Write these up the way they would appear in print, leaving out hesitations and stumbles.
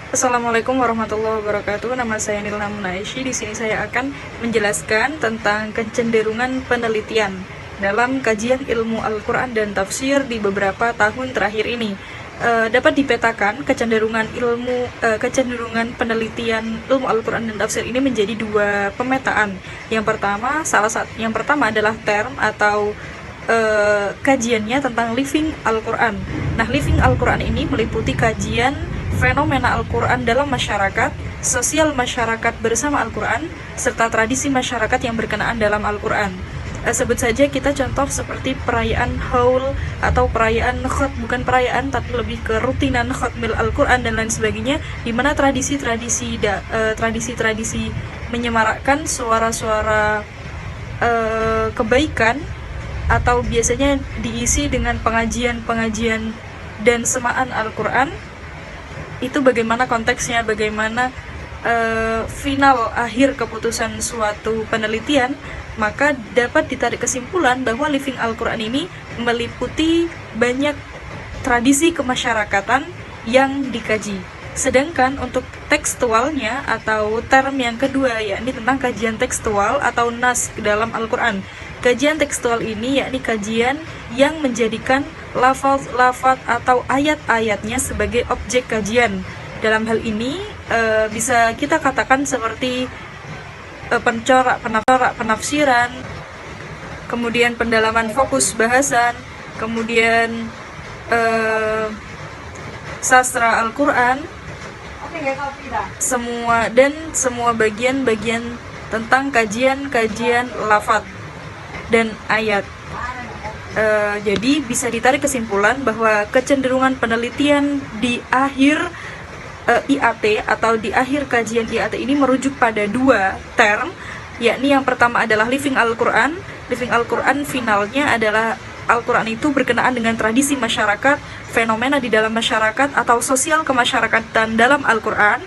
Assalamualaikum warahmatullahi wabarakatuh. Nama saya Nilna Munaishi. Di sini saya akan menjelaskan tentang kecenderungan penelitian dalam kajian ilmu Al-Quran dan tafsir di beberapa tahun terakhir ini. Dapat dipetakan kecenderungan penelitian ilmu Al-Quran dan tafsir ini menjadi dua pemetaan. Yang pertama adalah term atau kajiannya tentang living Al-Quran. Nah, living Al-Quran ini meliputi kajian fenomena Al-Quran dalam masyarakat, sosial masyarakat bersama Al-Quran, serta tradisi masyarakat yang berkenaan dalam Al-Quran. Sebut saja kita contoh seperti perayaan haul atau perayaan bukan perayaan tapi lebih ke rutinan khatmil Al-Quran dan lain sebagainya, di mana tradisi-tradisi menyemarakkan suara-suara kebaikan atau biasanya diisi dengan pengajian-pengajian dan semaan Al-Quran. Itu bagaimana konteksnya, bagaimana final akhir keputusan suatu penelitian, maka dapat ditarik kesimpulan bahwa living Al-Quran ini meliputi banyak tradisi kemasyarakatan yang dikaji. Sedangkan untuk tekstualnya atau term yang kedua, yakni tentang kajian tekstual atau nas dalam Al-Quran. Kajian tekstual ini yakni kajian yang menjadikan lafaz-lafaz atau ayat-ayatnya sebagai objek kajian. Dalam hal ini bisa kita katakan seperti pencorak penafsiran, kemudian pendalaman fokus bahasan, kemudian sastra Al-Quran, semua bagian-bagian tentang kajian lafaz dan ayat. Jadi bisa ditarik kesimpulan bahwa kecenderungan penelitian di akhir IAT atau di akhir kajian IAT ini merujuk pada dua term, yakni yang pertama adalah living Al-Quran. Living Al-Quran finalnya adalah Al-Quran itu berkenaan dengan tradisi masyarakat, fenomena di dalam masyarakat atau sosial kemasyarakatan dalam Al-Quran,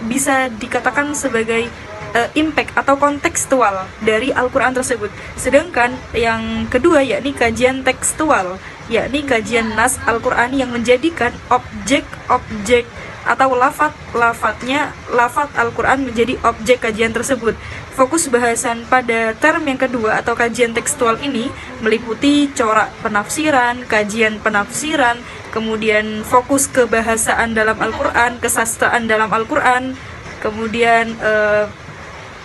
bisa dikatakan sebagai impact atau kontekstual dari Al-Quran tersebut. Sedangkan yang kedua yakni kajian tekstual, yakni kajian nas Al-Quran yang menjadikan objek-objek atau lafaz Al-Quran menjadi objek kajian tersebut. Fokus bahasan pada term yang kedua atau kajian tekstual ini meliputi corak penafsiran, kajian penafsiran, kemudian fokus kebahasaan dalam Al-Quran, kesastraan dalam Al-Quran, kemudian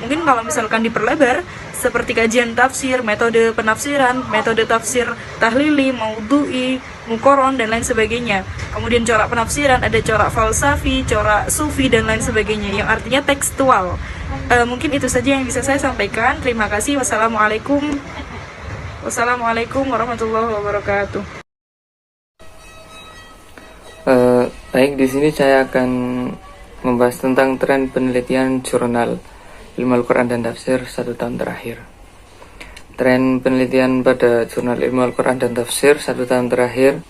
mungkin kalau misalkan diperlebar seperti kajian tafsir, metode penafsiran, metode tafsir tahlili, maudhu'i, muqarron dan lain sebagainya. Kemudian corak penafsiran, ada corak falsafi, corak sufi dan lain sebagainya yang artinya tekstual. Mungkin itu saja yang bisa saya sampaikan. Terima kasih. Wassalamualaikum warahmatullahi wabarakatuh. Baik, di sini saya akan membahas tentang tren penelitian jurnal ilmu Al-Quran dan tafsir 1 tahun terakhir. Tren penelitian pada jurnal ilmu Al-Quran dan tafsir 1 tahun terakhir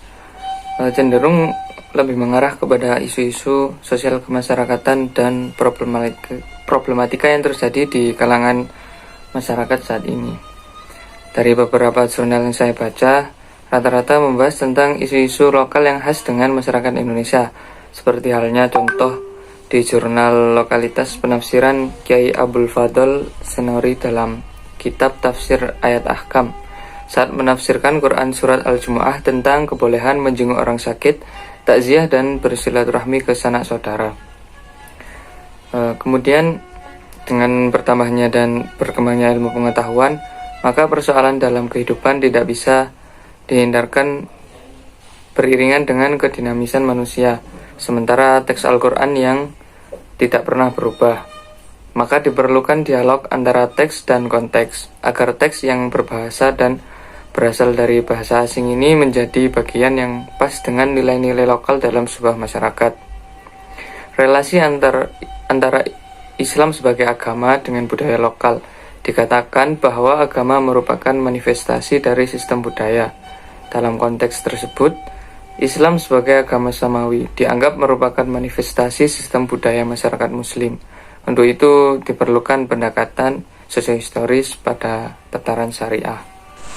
cenderung lebih mengarah kepada isu-isu sosial kemasyarakatan dan problematika yang terjadi di kalangan masyarakat saat ini. Dari beberapa jurnal yang saya baca, rata-rata membahas tentang isu-isu lokal yang khas dengan masyarakat Indonesia, seperti halnya contoh di jurnal lokalitas penafsiran Kiai Abdul Fadl Senori dalam kitab Tafsir Ayat Ahkam saat menafsirkan Quran Surat Al-Jumu'ah tentang kebolehan menjenguk orang sakit, takziah dan bersilaturahmi ke sanak saudara. Kemudian dengan bertambahnya dan berkembangnya ilmu pengetahuan, maka persoalan dalam kehidupan tidak bisa dihindarkan beriringan dengan kedinamisan manusia, sementara teks Al-Quran yang tidak pernah berubah. Maka diperlukan dialog antara teks dan konteks, agar teks yang berbahasa dan berasal dari bahasa asing ini menjadi bagian yang pas dengan nilai-nilai lokal dalam sebuah masyarakat. Relasi antara Islam sebagai agama dengan budaya lokal. Dikatakan bahwa agama merupakan manifestasi dari sistem budaya. Dalam konteks tersebut, Islam sebagai agama samawi dianggap merupakan manifestasi sistem budaya masyarakat muslim. Untuk itu diperlukan pendekatan sosiohistoris pada tataran syariah.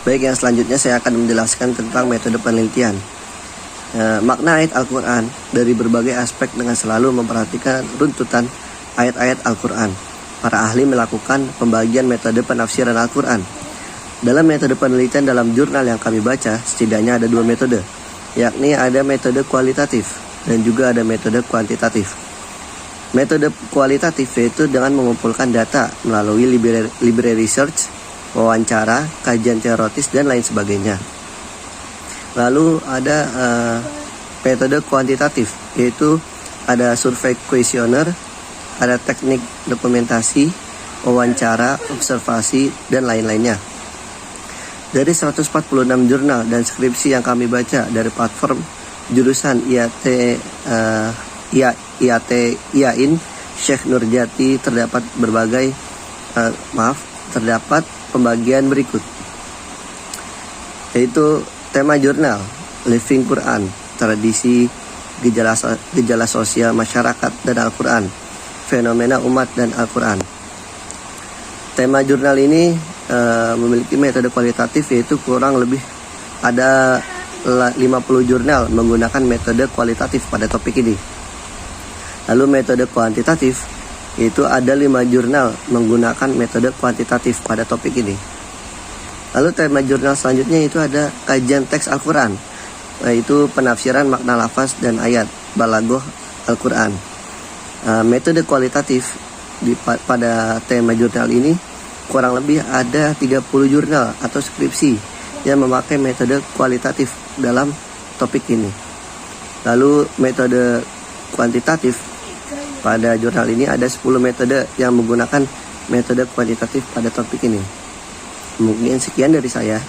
Baik, yang selanjutnya saya akan menjelaskan tentang metode penelitian. makna ayat Al-Quran dari berbagai aspek dengan selalu memperhatikan runtutan ayat-ayat Al-Quran. Para ahli melakukan pembagian metode penafsiran Al-Quran. Dalam metode penelitian dalam jurnal yang kami baca, setidaknya ada 2 metode, yakni ada metode kualitatif dan juga ada metode kuantitatif. Metode kualitatif yaitu dengan mengumpulkan data melalui library research, wawancara, kajian teoritis, dan lain sebagainya. Lalu ada metode kuantitatif, yaitu ada survei kuesioner, ada teknik dokumentasi, wawancara, observasi, dan lain-lainnya. Dari 146 jurnal dan skripsi yang kami baca dari platform jurusan IAIN Syekh Nurjati terdapat terdapat pembagian berikut, yaitu tema jurnal Living Quran, tradisi, gejala sosial masyarakat dan Al-Quran, fenomena umat dan Al-Quran. Tema jurnal ini memiliki metode kualitatif, yaitu kurang lebih ada 50 jurnal menggunakan metode kualitatif pada topik ini. Lalu metode kuantitatif, yaitu ada 5 jurnal menggunakan metode kuantitatif pada topik ini. Lalu tema jurnal selanjutnya itu ada kajian teks Al-Quran, yaitu penafsiran makna lafaz dan ayat, balaghah Al-Quran. Metode kualitatif pada tema jurnal ini kurang lebih ada 30 jurnal atau skripsi yang memakai metode kualitatif dalam topik ini. Lalu metode kuantitatif pada jurnal ini ada 10 metode yang menggunakan metode kuantitatif pada topik ini. Mungkin sekian dari saya,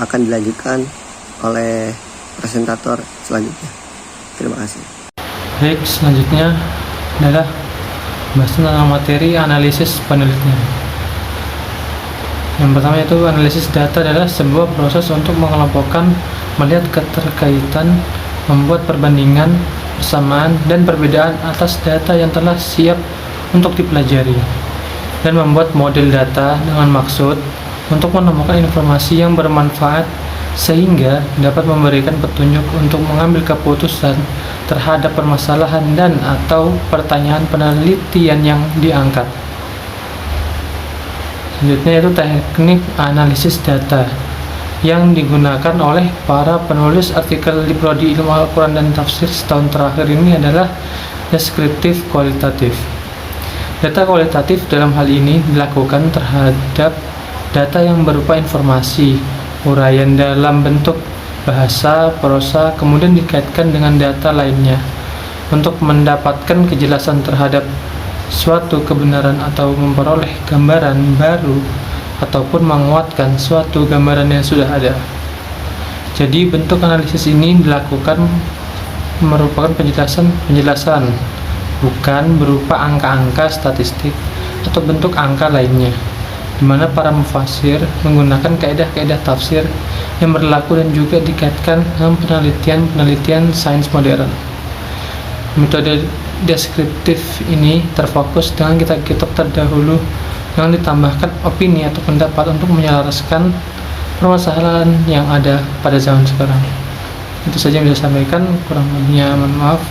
akan dilanjutkan oleh presentator selanjutnya. Terima kasih. Baik, selanjutnya adalah bahasan tentang materi analisis penelitian. Yang pertama yaitu analisis data adalah sebuah proses untuk mengelompokkan, melihat keterkaitan, membuat perbandingan, persamaan, dan perbedaan atas data yang telah siap untuk dipelajari, dan membuat model data dengan maksud untuk menemukan informasi yang bermanfaat sehingga dapat memberikan petunjuk untuk mengambil keputusan terhadap permasalahan dan atau pertanyaan penelitian yang diangkat. Selanjutnya yaitu teknik analisis data yang digunakan oleh para penulis artikel di Prodi Ilmu Al-Quran dan Tafsir setahun terakhir ini adalah deskriptif kualitatif. Data kualitatif dalam hal ini dilakukan terhadap data yang berupa informasi, uraian dalam bentuk bahasa, prosa, kemudian dikaitkan dengan data lainnya untuk mendapatkan kejelasan terhadap suatu kebenaran atau memperoleh gambaran baru ataupun menguatkan suatu gambaran yang sudah ada. Jadi bentuk analisis ini dilakukan merupakan penjelasan bukan berupa angka-angka statistik atau bentuk angka lainnya, di mana para mufasir menggunakan kaidah-kaidah tafsir yang berlaku dan juga dikaitkan dengan penelitian sains modern. Metode deskriptif ini terfokus dengan kitab-kitab terdahulu yang ditambahkan opini atau pendapat untuk menyelaraskan permasalahan yang ada pada zaman sekarang. Itu saja yang bisa saya sampaikan, kurang lebihnya mohon maaf.